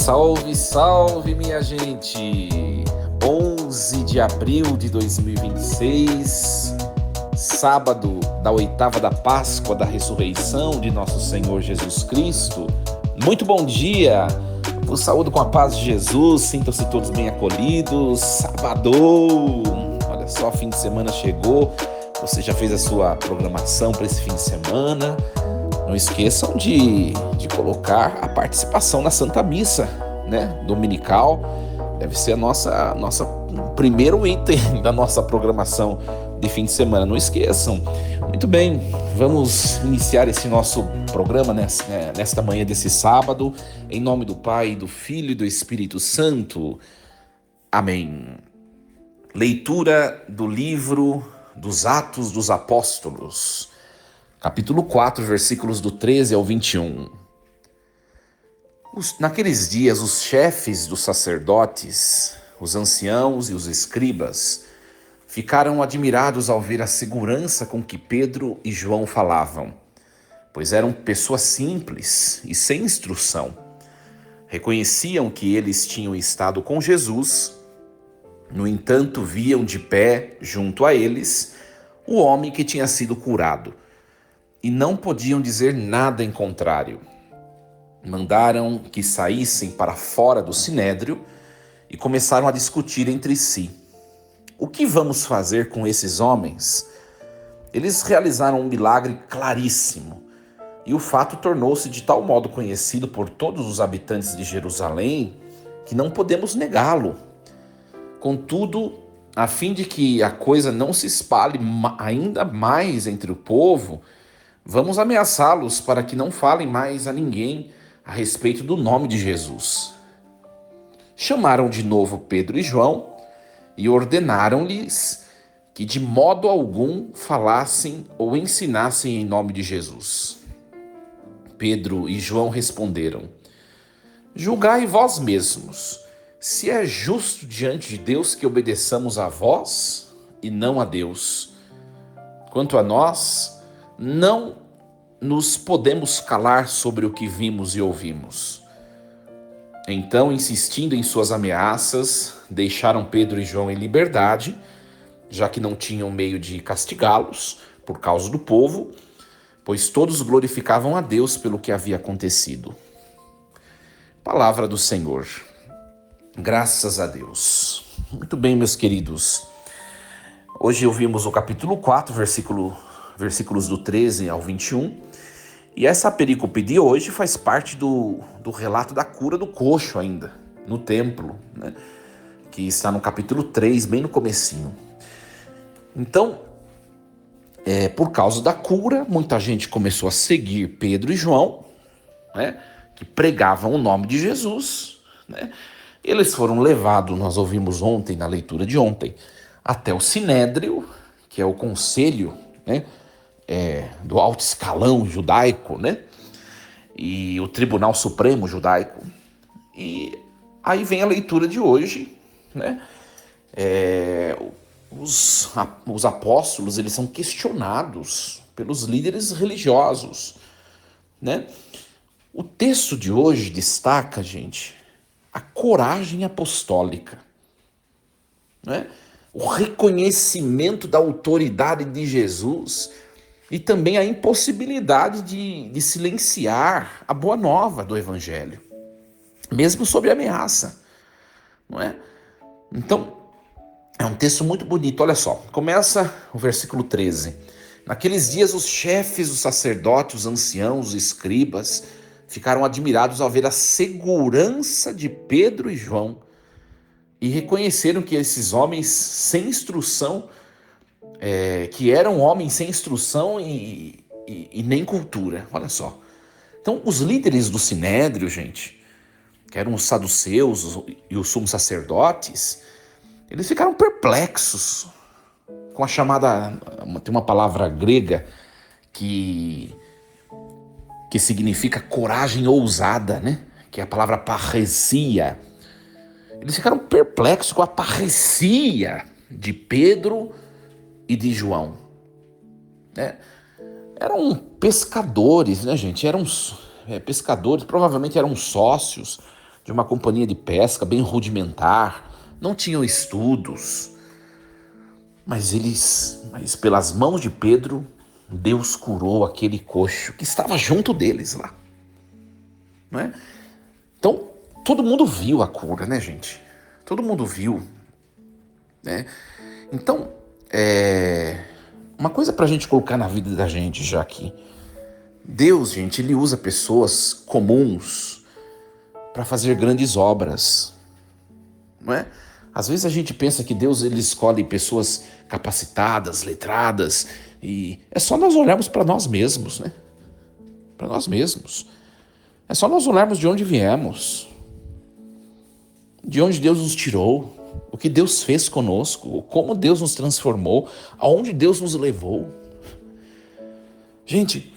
Salve, salve, minha gente! 11 de abril de 2026, sábado da oitava da Páscoa da ressurreição de nosso Senhor Jesus Cristo. Muito bom dia! Vos saúdo com a paz de Jesus, sintam-se todos bem acolhidos. Sabadão! Olha só, fim de semana chegou, você já fez a sua programação para esse fim de semana? Não esqueçam de colocar a participação na Santa Missa, né, dominical. Deve ser nossa primeiro item da nossa programação de fim de semana. Não esqueçam. Muito bem, vamos iniciar esse nosso programa nesta manhã desse sábado, em nome do Pai, do Filho e do Espírito Santo. Amém. Leitura do livro dos Atos dos Apóstolos, capítulo 4, versículos do 13 ao 21. Naqueles dias, os chefes dos sacerdotes, os anciãos e os escribas ficaram admirados ao ver a segurança com que Pedro e João falavam, pois eram pessoas simples e sem instrução. Reconheciam que eles tinham estado com Jesus, no entanto, viam de pé, junto a eles, o homem que tinha sido curado, e não podiam dizer nada em contrário. Mandaram que saíssem para fora do sinédrio e começaram a discutir entre si. O que vamos fazer com esses homens? Eles realizaram um milagre claríssimo, e o fato tornou-se de tal modo conhecido por todos os habitantes de Jerusalém que não podemos negá-lo. Contudo, a fim de que a coisa não se espalhe ainda mais entre o povo, vamos ameaçá-los para que não falem mais a ninguém a respeito do nome de Jesus. Chamaram de novo Pedro e João e ordenaram-lhes que de modo algum falassem ou ensinassem em nome de Jesus. Pedro e João responderam: julgai vós mesmos, se é justo diante de Deus que obedeçamos a vós e não a Deus. Quanto a nós, não nos podemos calar sobre o que vimos e ouvimos. Então, insistindo em suas ameaças, deixaram Pedro e João em liberdade, já que não tinham meio de castigá-los por causa do povo, pois todos glorificavam a Deus pelo que havia acontecido. Palavra do Senhor. Graças a Deus. Muito bem, meus queridos. Hoje ouvimos o capítulo 4, versículos do 13 ao 21. E essa perícope de hoje faz parte do relato da cura do coxo ainda, no templo, né? Que está no capítulo 3, bem no comecinho. Então, por causa da cura, muita gente começou a seguir Pedro e João, né? Que pregavam o nome de Jesus, né? Eles foram levados, nós ouvimos ontem, na leitura de ontem, até o Sinédrio, que é o conselho, né? Do alto escalão judaico, né? E o Tribunal Supremo judaico. E aí vem a leitura de hoje, né? Os apóstolos, eles são questionados pelos líderes religiosos, né? O texto de hoje destaca, gente, a coragem apostólica, né? O reconhecimento da autoridade de Jesus e também a impossibilidade de silenciar a boa nova do Evangelho, mesmo sob ameaça, não é? Então, é um texto muito bonito. Olha só, começa o versículo 13. Naqueles dias, os chefes, os sacerdotes, os anciãos, os escribas ficaram admirados ao ver a segurança de Pedro e João e reconheceram que esses homens sem instrução, que eram homens sem instrução e nem cultura. Olha só. Então, os líderes do Sinédrio, gente, que eram os saduceus e os sumos sacerdotes, eles ficaram perplexos com a chamada, tem uma palavra grega que significa coragem ousada, né? Que é a palavra parresia. Eles ficaram perplexos com a parresia de Pedro e de João, né? Eram pescadores, né, gente? Eram pescadores, provavelmente eram sócios de uma companhia de pesca bem rudimentar, não tinham estudos, mas pelas mãos de Pedro, Deus curou aquele coxo que estava junto deles lá, não é? Então, todo mundo viu a cura, né, gente? Todo mundo viu, né? Então, uma coisa para a gente colocar na vida da gente já aqui. Deus, gente, Ele usa pessoas comuns para fazer grandes obras, não é? Às vezes a gente pensa que Deus Ele escolhe pessoas capacitadas, letradas, e é só nós olharmos para nós mesmos, né? Para nós mesmos. É só nós olharmos de onde viemos, de onde Deus nos tirou, o que Deus fez conosco, como Deus nos transformou, aonde Deus nos levou. Gente,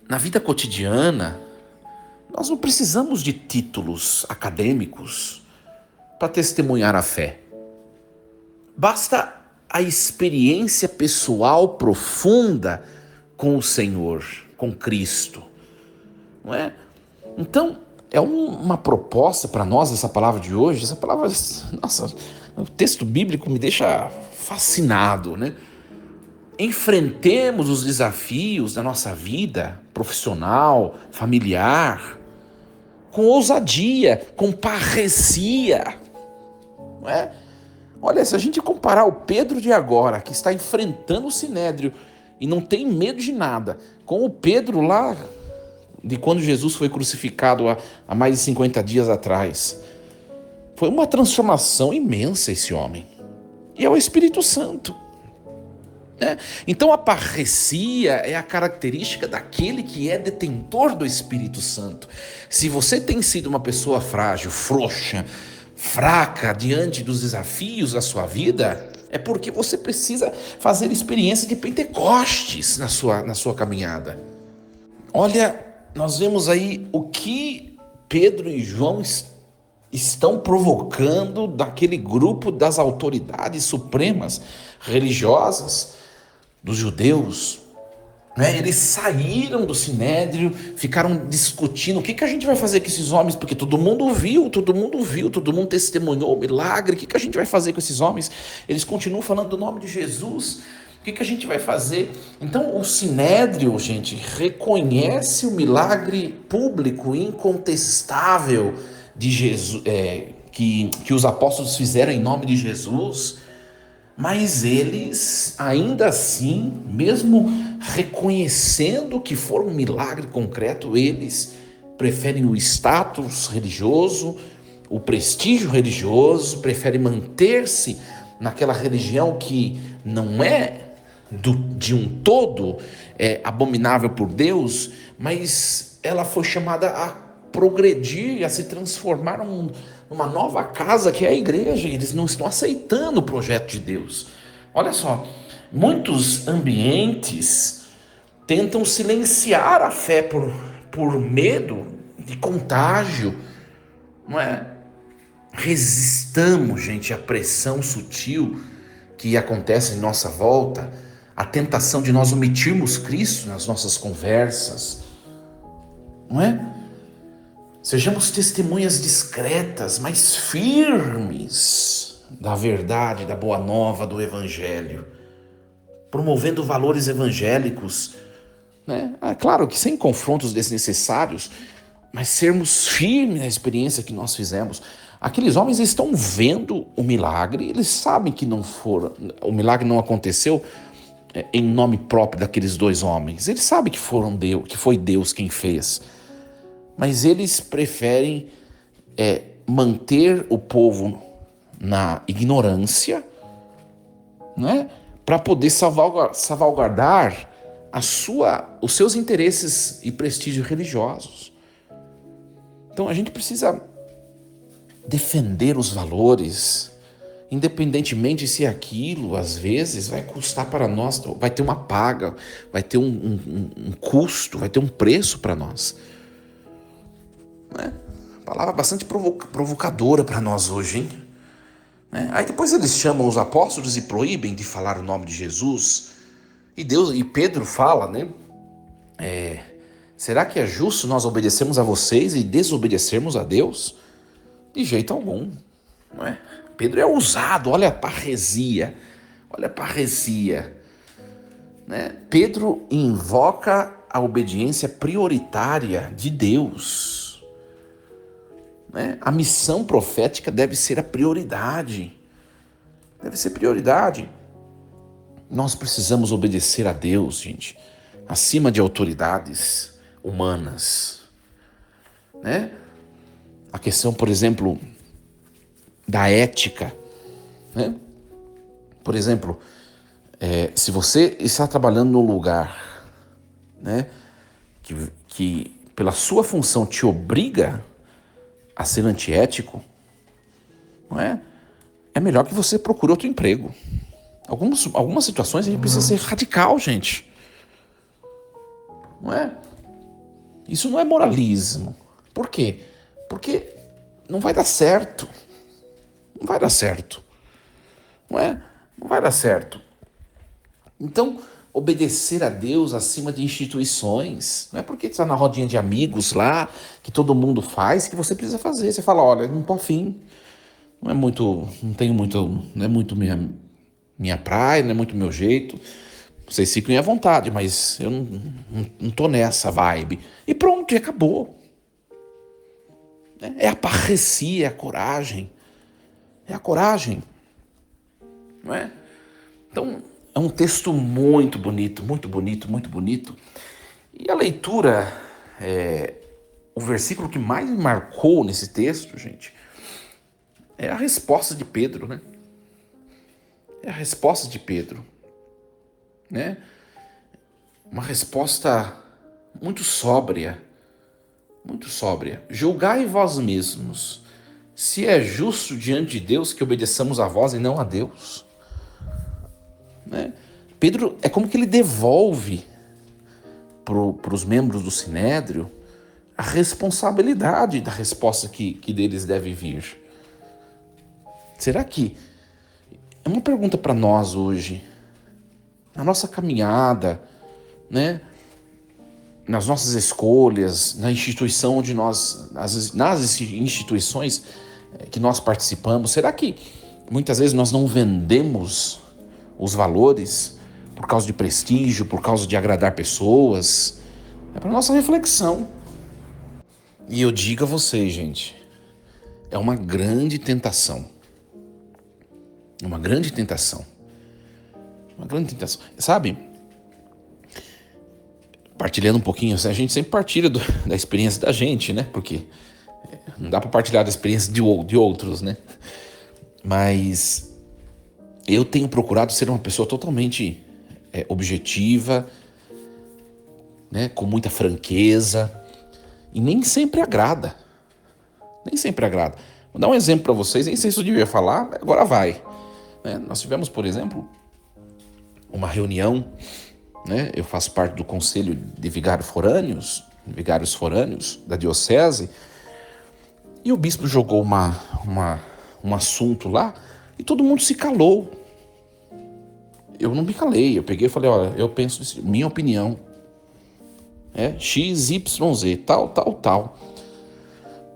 na vida cotidiana, nós não precisamos de títulos acadêmicos para testemunhar a fé. Basta a experiência pessoal profunda com o Senhor, com Cristo, não é? Então, é uma proposta para nós essa palavra de hoje. Essa palavra, nossa, o texto bíblico me deixa fascinado, né? Enfrentemos os desafios da nossa vida profissional, familiar, com ousadia, com parresia, não é? Olha, se a gente comparar o Pedro de agora, que está enfrentando o Sinédrio e não tem medo de nada, com o Pedro lá de quando Jesus foi crucificado há mais de 50 dias atrás, foi uma transformação imensa esse homem. E é o Espírito Santo. Então a parresia é a característica daquele que é detentor do Espírito Santo. Se você tem sido uma pessoa frágil, frouxa, fraca diante dos desafios da sua vida, é porque você precisa fazer experiência de Pentecostes na sua caminhada. Olha, nós vemos aí o que Pedro e João estão provocando daquele grupo das autoridades supremas religiosas dos judeus, né? Eles saíram do Sinédrio, ficaram discutindo o que a gente vai fazer com esses homens, porque todo mundo viu, todo mundo testemunhou o milagre. O que a gente vai fazer com esses homens? Eles continuam falando do nome de Jesus. O que a gente vai fazer? Então o Sinédrio, gente, reconhece o milagre público, incontestável de Jesus, que os apóstolos fizeram em nome de Jesus. Mas eles, ainda assim, mesmo reconhecendo que foi um milagre concreto, eles preferem o status religioso, o prestígio religioso, preferem manter-se naquela religião que não é de um todo abominável por Deus, mas ela foi chamada a progredir, a se transformar numa nova casa que é a igreja. Eles não estão aceitando o projeto de Deus. Olha só, muitos ambientes tentam silenciar a fé por medo de contágio, não é? Resistamos, gente, à pressão sutil que acontece em nossa volta, a tentação de nós omitirmos Cristo nas nossas conversas, não é? Sejamos testemunhas discretas, mas firmes da verdade, da boa nova, do Evangelho, promovendo valores evangélicos, né? Claro que sem confrontos desnecessários, mas sermos firmes na experiência que nós fizemos. Aqueles homens estão vendo o milagre, eles sabem que o milagre não aconteceu em nome próprio daqueles dois homens. Eles sabem que foi Deus quem fez. Mas eles preferem manter o povo na ignorância, né, para poder salvaguardar os seus interesses e prestígios religiosos. Então a gente precisa defender os valores, independentemente se aquilo, às vezes, vai custar para nós, vai ter uma paga, vai ter um custo, vai ter um preço para nós. Né? Palavra bastante provocadora para nós hoje, hein? Aí depois eles chamam os apóstolos e proíbem de falar o nome de Jesus. E Pedro fala, né? Será que é justo nós obedecermos a vocês e desobedecermos a Deus? De jeito algum, não é? Pedro é ousado, olha a parresia, né? Pedro invoca a obediência prioritária de Deus, né? A missão profética deve ser a prioridade, Nós precisamos obedecer a Deus, gente, acima de autoridades humanas, né? A questão, por exemplo, da ética, né? Por exemplo, se você está trabalhando num lugar, né, que pela sua função te obriga a ser antiético, não é? É melhor que você procure outro emprego. Algumas situações a gente precisa ser radical, gente. Não é? Isso não é moralismo. Por quê? Porque não vai dar certo. Não vai dar certo. Não é? Não vai dar certo. Então, obedecer a Deus acima de instituições. Não é porque está na rodinha de amigos lá, que todo mundo faz, que você precisa fazer. Você fala, olha, não tô afim. Não é muito, não é muito minha praia, não é muito meu jeito. Vocês fiquem à vontade, mas eu não tô nessa vibe. E pronto, e acabou. É a parresia, é a coragem. É a coragem. Não é? Então, é um texto muito bonito, muito bonito, muito bonito. E a leitura, o versículo que mais me marcou nesse texto, gente, é a resposta de Pedro, né? É a resposta de Pedro, né? Uma resposta muito sóbria, muito sóbria. Julgai vós mesmos se é justo diante de Deus que obedeçamos a vós e não a Deus. Né? Pedro, é como que ele devolve para os membros do Sinédrio a responsabilidade da resposta que deles deve vir. Será que... É uma pergunta para nós hoje, na nossa caminhada, né? Nas nossas escolhas, na instituição onde nas instituições que nós participamos, será que muitas vezes nós não vendemos os valores por causa de prestígio, por causa de agradar pessoas? É para nossa reflexão. E eu digo a vocês, gente, é uma grande tentação. Uma grande tentação. Uma grande tentação. Sabe, partilhando um pouquinho, a gente sempre partilha da experiência da gente, né? Porque não dá para partilhar da experiência de outros, né? Mas eu tenho procurado ser uma pessoa totalmente objetiva, né? Com muita franqueza. E nem sempre agrada. Nem sempre agrada. Vou dar um exemplo para vocês, nem sei se eu devia falar, agora vai. Nós tivemos, por exemplo, uma reunião, né? Eu faço parte do conselho de vigários forâneos da diocese, e o bispo jogou um assunto lá e todo mundo se calou. Eu não me calei, eu peguei e falei, olha, eu penso isso, minha opinião é X, Y, Z, tal,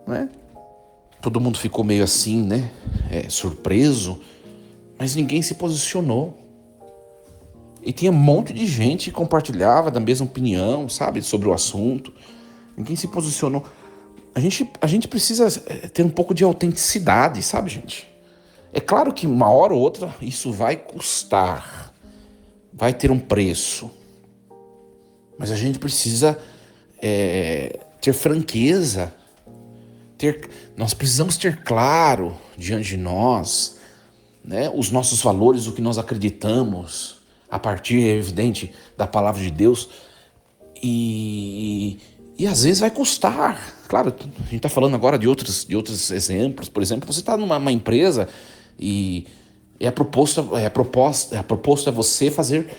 né? Todo mundo ficou meio assim, né? Surpreso, mas ninguém se posicionou. E tinha um monte de gente que compartilhava da mesma opinião, sabe, sobre o assunto. Ninguém se posicionou. A gente precisa ter um pouco de autenticidade, sabe, gente? É claro que uma hora ou outra isso vai custar, vai ter um preço. Mas a gente precisa ter franqueza. Nós precisamos ter claro diante de nós, né, os nossos valores, o que nós acreditamos, a partir, é evidente, da palavra de Deus. E às vezes vai custar. Claro, a gente está falando agora de outros exemplos. Por exemplo, você está numa empresa e a proposta é você fazer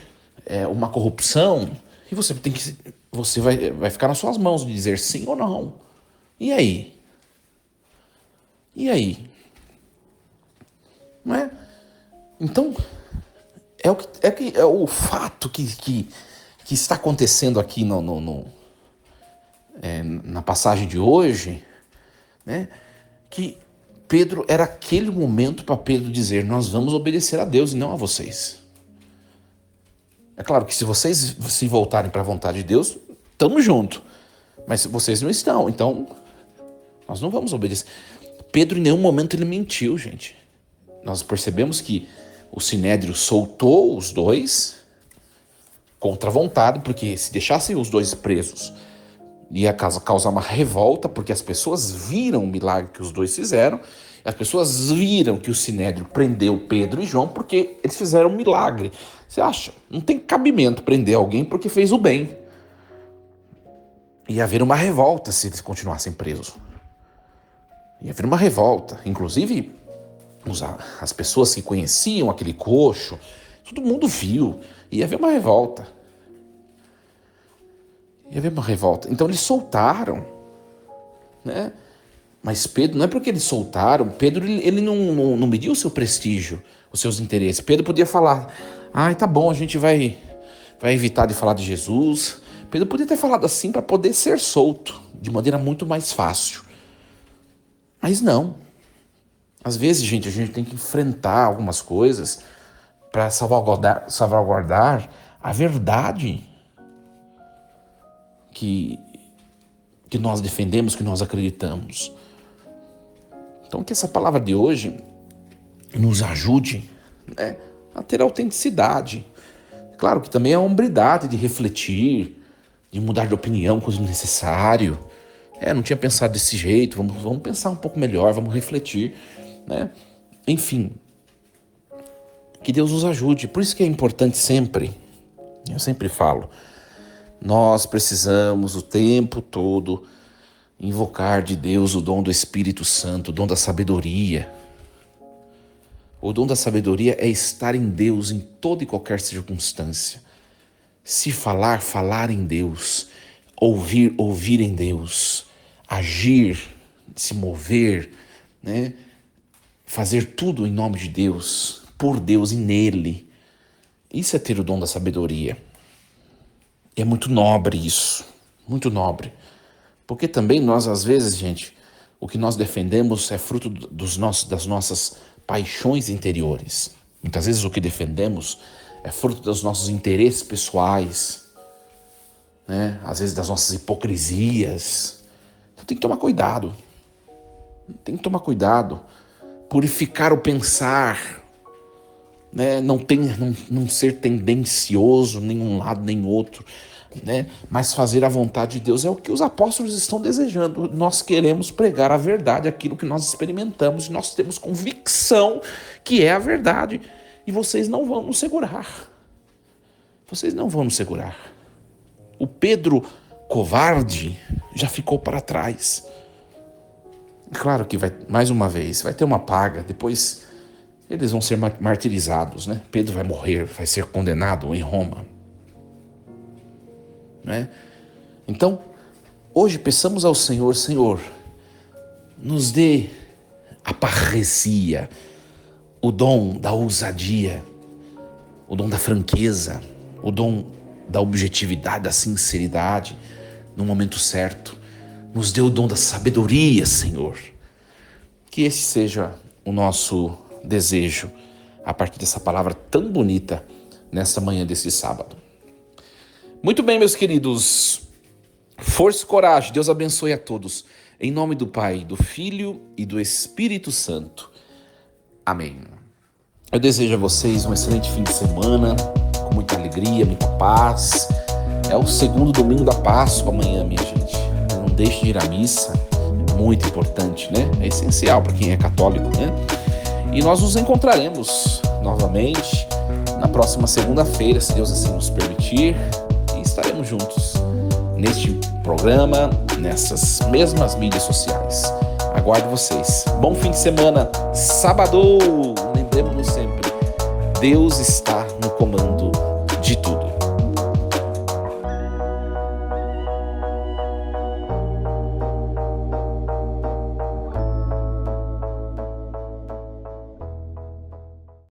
uma corrupção, e você vai ficar nas suas mãos de dizer sim ou não. E aí? Não é? Então, é o fato que está acontecendo aqui na passagem de hoje, né, que Pedro era aquele momento para Pedro dizer: nós vamos obedecer a Deus e não a vocês. É claro que se vocês se voltarem para a vontade de Deus, estamos juntos. Mas se vocês não estão, então nós não vamos obedecer. Pedro em nenhum momento ele mentiu, gente. Nós percebemos que o Sinédrio soltou os dois contra a vontade, porque se deixassem os dois presos, ia causar uma revolta, porque as pessoas viram o milagre que os dois fizeram, as pessoas viram que o Sinédrio prendeu Pedro e João porque eles fizeram um milagre. Você acha? Não tem cabimento prender alguém porque fez o bem. Ia haver uma revolta se eles continuassem presos. Ia haver uma revolta. Inclusive, as pessoas que conheciam aquele coxo, todo mundo viu. Ia haver uma revolta. Ia haver uma revolta. Então eles soltaram, né? Mas Pedro, não é porque eles soltaram, Pedro ele não mediu o seu prestígio, os seus interesses. Pedro podia falar: tá bom, a gente vai evitar de falar de Jesus. Pedro podia ter falado assim para poder ser solto, de maneira muito mais fácil. Mas não. Às vezes, gente, a gente tem que enfrentar algumas coisas para salvaguardar a verdade que nós defendemos, que nós acreditamos. Então, que essa palavra de hoje nos ajude, né, a ter autenticidade. Claro que também a hombridade de refletir, de mudar de opinião quando necessário. Não tinha pensado desse jeito, vamos pensar um pouco melhor, vamos refletir, né? Enfim, que Deus nos ajude. Por isso que é importante sempre, eu sempre falo, nós precisamos o tempo todo invocar de Deus o dom do Espírito Santo, o dom da sabedoria. O dom da sabedoria é estar em Deus em toda e qualquer circunstância. Se falar, falar em Deus. Ouvir, ouvir em Deus. Agir, se mover, né? Fazer tudo em nome de Deus, por Deus e nele. Isso é ter o dom da sabedoria. É muito nobre isso, muito nobre. Porque também nós, às vezes, gente, o que nós defendemos é fruto das nossas paixões interiores. Muitas vezes o que defendemos é fruto dos nossos interesses pessoais, né? Às vezes das nossas hipocrisias. Então tem que tomar cuidado. Tem que tomar cuidado. Purificar o pensar, né? Não ser tendencioso nem um lado nem outro, né? Mas fazer a vontade de Deus é o que os apóstolos estão desejando. Nós queremos pregar a verdade, aquilo que nós experimentamos, e nós temos convicção que é a verdade, e vocês não vão nos segurar. Vocês não vão nos segurar. O Pedro covarde já ficou para trás. Claro que mais uma vez, vai ter uma paga, depois eles vão ser martirizados, né? Pedro vai morrer, vai ser condenado em Roma, né? Então, hoje peçamos ao Senhor: Senhor, nos dê a parresia, o dom da ousadia, o dom da franqueza, o dom da objetividade, da sinceridade, no momento certo. Nos dê o dom da sabedoria, Senhor. Que esse seja o nosso desejo a partir dessa palavra tão bonita nessa manhã desse sábado. Muito bem, meus queridos. Força e coragem. Deus abençoe a todos. Em nome do Pai, do Filho e do Espírito Santo. Amém. Eu desejo a vocês um excelente fim de semana, com muita alegria, muita paz. É o segundo domingo da Páscoa amanhã, minha gente. Não deixe de ir à missa, é muito importante, né? É essencial para quem é católico, né? E nós nos encontraremos novamente na próxima segunda-feira, se Deus assim nos permitir, e estaremos juntos neste programa, nessas mesmas mídias sociais. Aguardo vocês. Bom fim de semana, sábado! Lembremos-nos sempre, Deus está no comando.